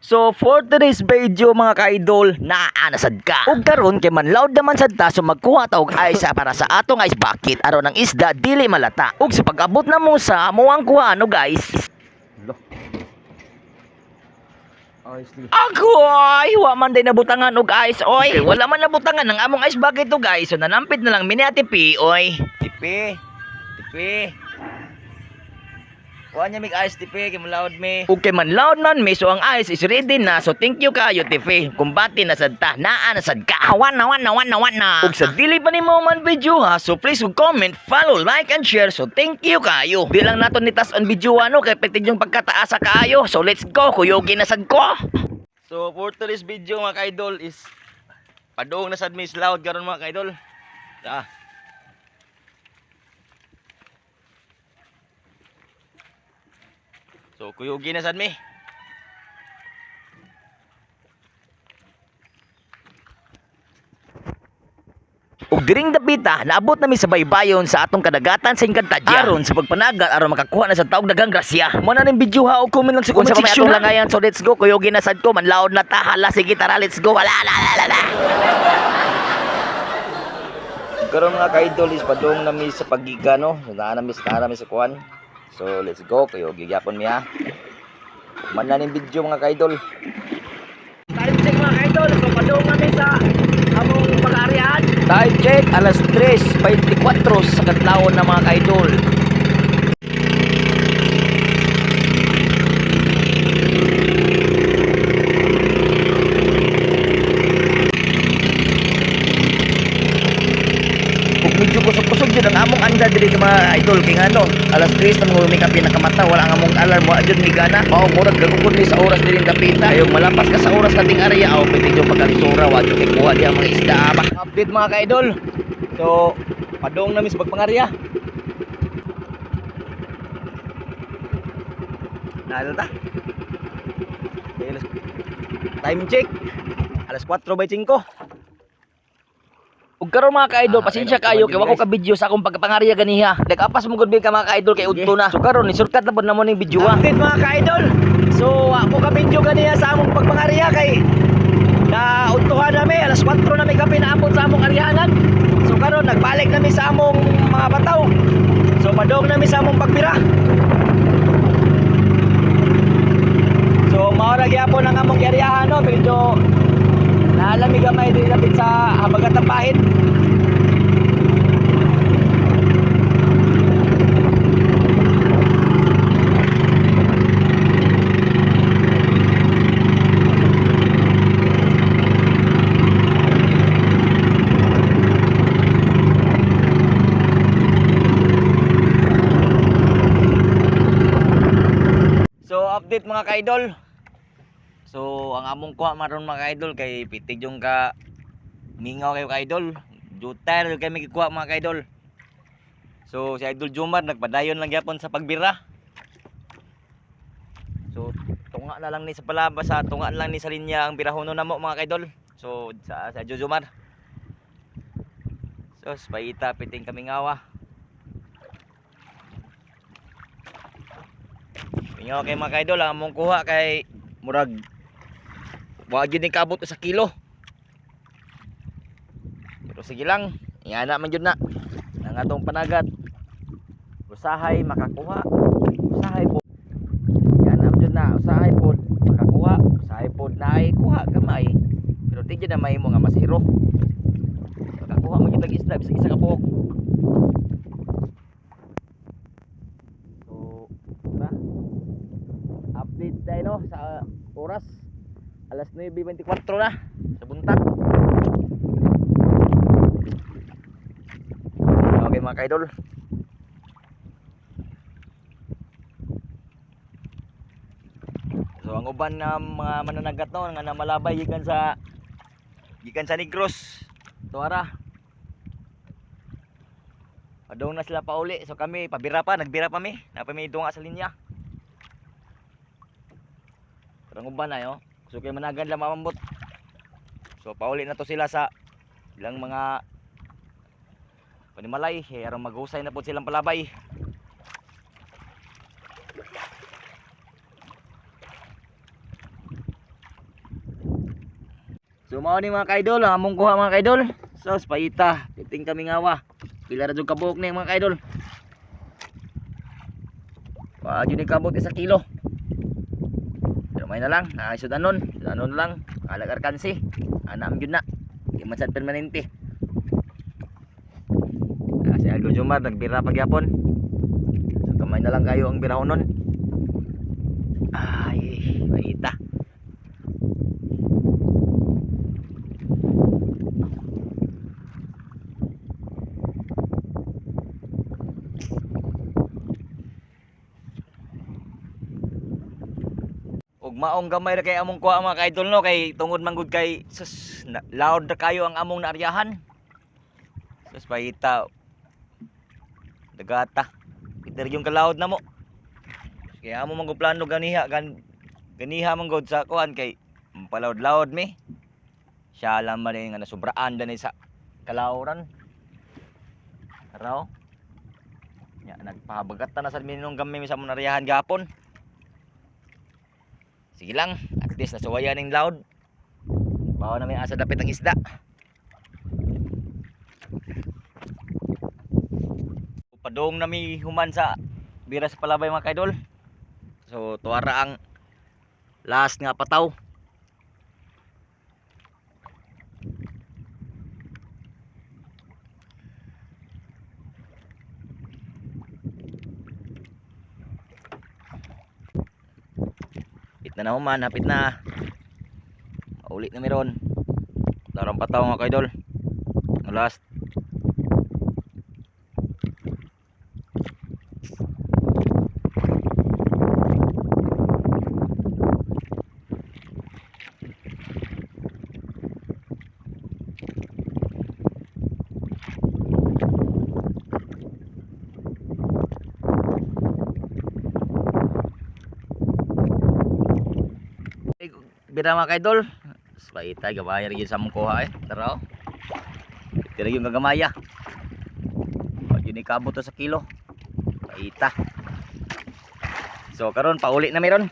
So for today's video mga ka-idol, naanasad ka. Ug karon kay manlawd naman sad ta, so magkuha ta og ice para sa atong ice bucket aron ang isda dili malata. Ug sa pag-abot na mo sa muang kuha no guys. Agoy, wa man day nabutangan og ice oy. Okay, wala man nabutangan ng among ice bucket to guys. So nanampid na lang mini ati P oy. Tipi. Kuha niya mig ice tipi kay manlawd me. Okay man loud man me, so ang ice is ready na. So thank you kayo tipi. Kumbati na sad ta, naa na sad ka. Wan na. Ug sa dili pa nimo man video ha, so please comment, follow, like and share. So thank you kayo. Di lang naton nitas on video ano kay pwede yung pagkataasa kaayo. So let's go, kuyogi na sad ko. So for today's video mga ka-idol is padung na sad Miss Loud karon mga ka-idol. So kuyugi na sad mi. Ug diring dapita, naabot nami sa baybayon sa atong kadagatan sa Encantadia. Aron sa pagpanagat aron makakuha na sa taog daghang grasya. Mo na ning video ha, og comment lang sa comment section lang ayan. So let's go, kuyugi na sad ko, manlaod na ta. Hala sige tara, let's go. Wala. Karon mga ka-idol is padung nami sa pagiga no. Naa nami sa kuan. So let's go, kuyugi gyapon mi ha. Man na ning video mga ka-idol. Time check mga ka-idol. So padung kami sa among pag-aarian. Time check alas 3:24 sa kadlawon na mga ka-idol. Medyo kusog-kusog yun ang among anda diri sa mga idol kay ngano alas 3 na mo may kape nakamata, wala ang among alarm mo adyon mi gana mao murag gagukod ni sa oras diri dapita ayo malapas ka sa oras kating area aw pwede yung pagkalisura wa jud kay kuha diha mga isda ba. Update mga ka-idol, so padung na mi sa pagpangarya nalo ta time check alas 4:05. Ug karon mga ka-idol, pasensya kayo kay wako ka video sa akong pagpangarya ganiha. Nag-apas mo gud ka mga ka-idol kay udto na. So karon ni shortcut na pud na mo ning video. Update mga ka-idol. So ako ka video ganiha sa among pagpangarya kay na udtohan nami alas 4 na may kape na ambot sa among aryahanan. So karon nagbalik nami sa among mga bataw. So padong nami sa among pagbira. So mao ra gyapon ang among aryahan no, medyo naalami gamay din lapit sa habagat ng pahit. So update mga ka-idol. So ang among kuha maron mga ka-idol kay pitig yung ka mingaw kayo ka-idol. Jutar kay may kuha mga ka-idol. So si Idol Jomar nagpadayon lang gyapon sa pagbira. So tunga na lang ni sa palabas sa tunga lang ni sa linya ang birahono namo mga ka-idol. So sa Idol Jomar. So paita piting kami ngawa. Mingaw kay mga ka-idol ang among kuha kay murag wa gyud ni kaabot sa kilo. Pero sige lang, iana man jud na. Ang atong panagat. Usahay makakuha. Usahay po. Iana man jud na, usahay pod makakuha. Usahay pod naay kuha gamay. Pero di jud na mahimo nga masiro. Makakuha man jud isda bisag isa ka buok. So, tara. Update tayo no sa oras. Alas 9:24 na sa buntag. Okay mga ka-idol. So ang uban na mga mananagat no nga namalabay gikan sa Negros. Tuara. Padung na sila pauli. So kami nagbira pa mi. Napami dunga sa linya. Ang uban na yo. So kay managan lang mamambot. So pauli na to sila sa ilang mga panimalay aron maghusay na po silang palabay. So mao ni mga kaidol, ang among kuha mga kaidol. So payita, piting kami ngawa. Pila ra jud kabuok ni mga kaidol. Wa jud ni kabot isa kilo. Pero may na lang, naisod anon lang, alag arkansi. Anam jud na. Di man sad permanente. Si Aldo Jumar nagbira pagyapon. So kamay na lang kayo ang birahonon. Ay, payita. Ug maong gamay ra kay among kuha mga kaidol no, kay tungod man gud kay sus loud ra kayo ang among naaryahan. Sus payita. Dagata. Peter yung kaloud na mo. Kaya amo man plano ganiha man gud sa kuan kay palawd-lawd mi. Siya lang man nga nasubraan dani sa kalawran. Araw. Ya nagpahabagat na sa minong gamay mi sa among naaryahan gapon. Sige lang, at least nasuwayan ng loud. Bawa na may asa dapit ang isda. Padong na may human sa bira sa palabay mga kaidol. So tuwara ang last nga pataw. Na human, hapit na. Ulit na meron. Larang pataw mga kaidol. Last. Bira mga kaidol. Payita gamaya rin sa mong kuha Tara o. Tira yung gagamaya. Pag yun ikabot sa kilo. Payita. So karon pauli na meron.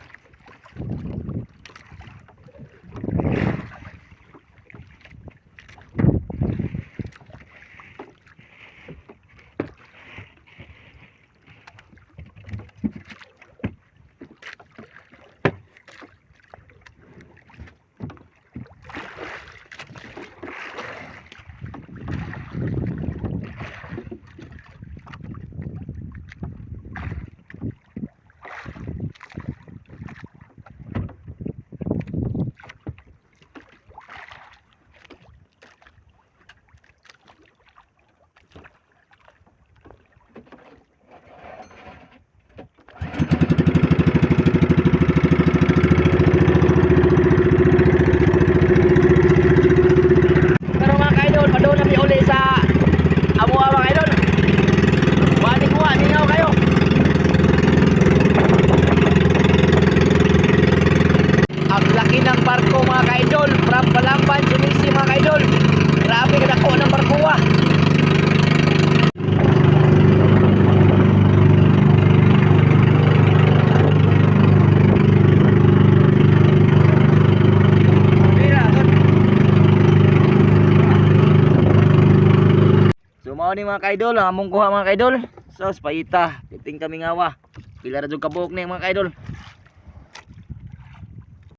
Mao ni mga kaidol, among kuha mga kaidol. So, payita, piting kami ngawa. Pila ra jud kabuok ni mga kaidol.